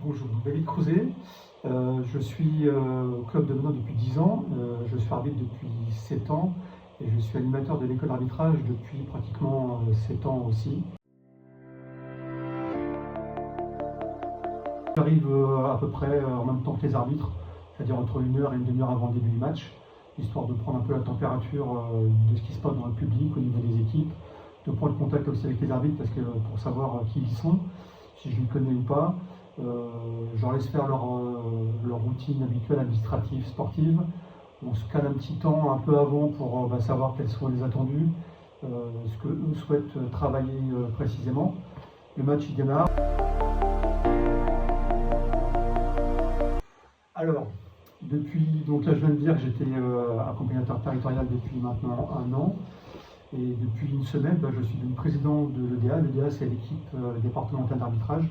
Bonjour, David Crouzet. Je suis au club de Menin depuis 10 ans. Je suis arbitre depuis 7 ans et je suis animateur de l'école d'arbitrage depuis pratiquement 7 ans aussi. J'arrive à peu près en même temps que les arbitres, c'est-à-dire entre 1 heure et une demi-heure avant le début du match, histoire de prendre un peu la température de ce qui se passe dans le public, au niveau des équipes, de prendre contact aussi avec les arbitres parce que pour savoir qui ils sont, si je les connais ou pas. Je leur laisse faire leur routine habituelle, administrative, sportive. On se cale un petit temps un peu avant pour savoir quels sont les attendus, ce qu'eux souhaitent travailler précisément. Le match il démarre. Alors, donc là je viens de dire que j'étais accompagnateur territorial depuis maintenant 1 an. Et depuis une semaine, je suis devenu président de l'EDA. L'EDA, c'est l'équipe départementale d'arbitrage.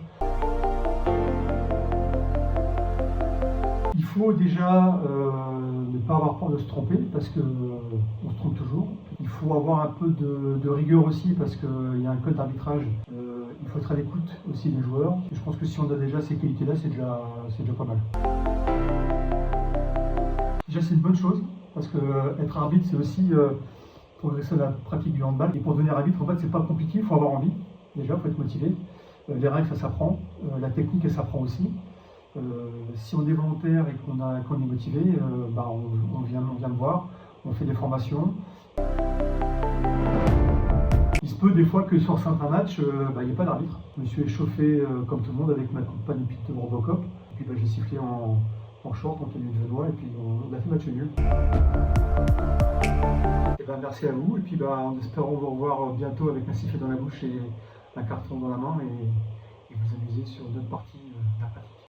Il faut déjà ne pas avoir peur de se tromper, parce qu'on se trompe toujours. Il faut avoir un peu de rigueur aussi, parce qu'il y a un code d'arbitrage. Il faut être à l'écoute aussi des joueurs. Et je pense que si on a déjà ces qualités-là, c'est déjà pas mal. Déjà, c'est une bonne chose, parce que être arbitre, c'est aussi progresser dans la pratique du handball. Et pour devenir arbitre, en fait, c'est pas compliqué, il faut avoir envie. Déjà, il faut être motivé. Les règles, ça s'apprend. La technique, elle s'apprend aussi. Si on est volontaire et qu'on est motivé, on vient me voir, on fait des formations. Il se peut des fois que sur certains matchs, il n'y ait pas d'arbitre. Je me suis échauffé comme tout le monde avec ma compagne de Robocop. Et puis j'ai sifflé en short, en tenue de Genois, et puis on a fait match nul. Merci à vous, et puis en espérant vous revoir bientôt avec un sifflet dans la bouche et un carton dans la main et vous amuser sur d'autres parties